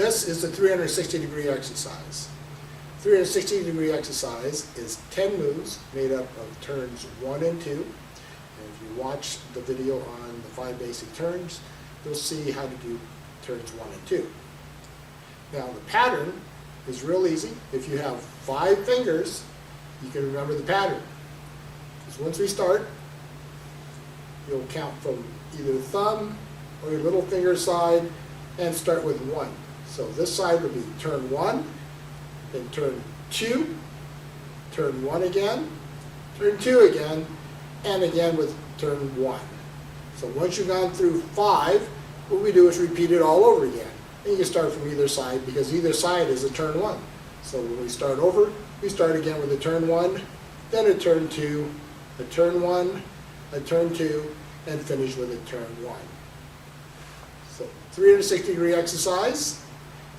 This is the 360-degree exercise. 360-degree exercise is 10 moves made up of turns 1 and 2. And if you watch the video on the 5 basic turns, you'll see how to do turns 1 and 2. Now the pattern is real easy. If you have 5 fingers, you can remember the pattern. Because once we start, you'll count from either thumb or your little finger side and start with 1. So this side would be turn 1, then turn 2, turn 1 again, turn 2 again, and again with turn 1. So once you've gone through 5, what we do is repeat it all over again. And you can start from either side because either side is a turn 1. So when we start over, we start again with a turn 1, then a turn 2, a turn 1, a turn 2, and finish with a turn 1. So 360-degree exercise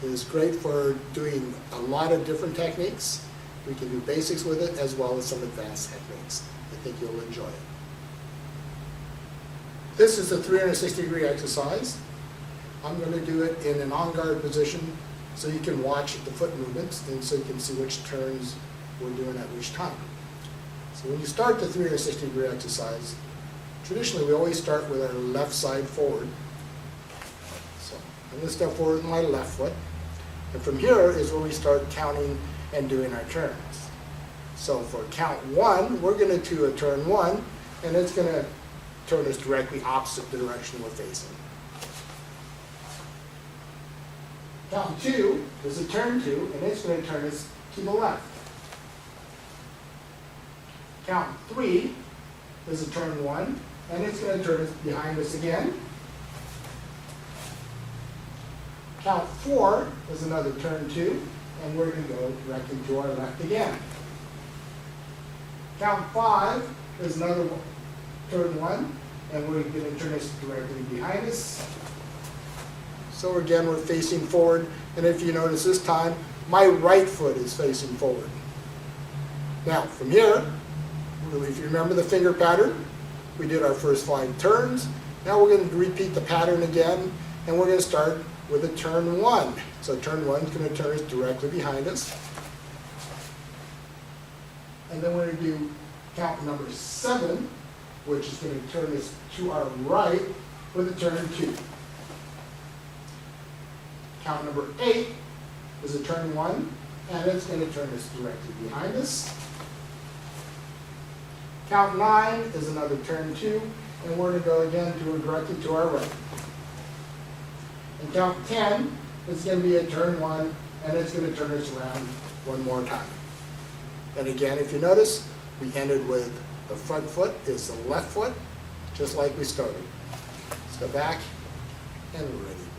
is great for doing a lot of different techniques. We can do basics with it as well as some advanced techniques. I think you'll enjoy it. This is a 360-degree exercise. I'm going to do it in an on-guard position so you can watch the foot movements and so you can see which turns we're doing at which time. So when you start the 360-degree exercise, traditionally we always start with our left side forward. So I'm going to step forward with my left foot. And from here is where we start counting and doing our turns. So for count 1, we're going to do a turn 1, and it's going to turn us directly opposite the direction we're facing. Count 2 is a turn 2, and it's going to turn us to the left. Count 3 is a turn 1, and it's going to turn us behind us again. Count 4 is another turn 2, and we're going to go directly to our left again. Count 5 is another turn 1, and we're going to turn us directly behind us. So again, we're facing forward, and if you notice this time, my right foot is facing forward. Now, from here, if you remember the finger pattern, we did our first 5 turns. Now we're going to repeat the pattern again, and we're going to start with a turn 1. So turn 1 is going to turn us directly behind us. And then we're going to do count number 7, which is going to turn us to our right with a turn 2. Count number 8 is a turn 1, and it's going to turn us directly behind us. Count 9 is another turn 2, and we're going to go again directly to our right. And count 10 is going to be a turn 1, and it's going to turn us around one more time. And again, if you notice, we ended with the front foot is the left foot, just like we started. Let's go back, and we're ready.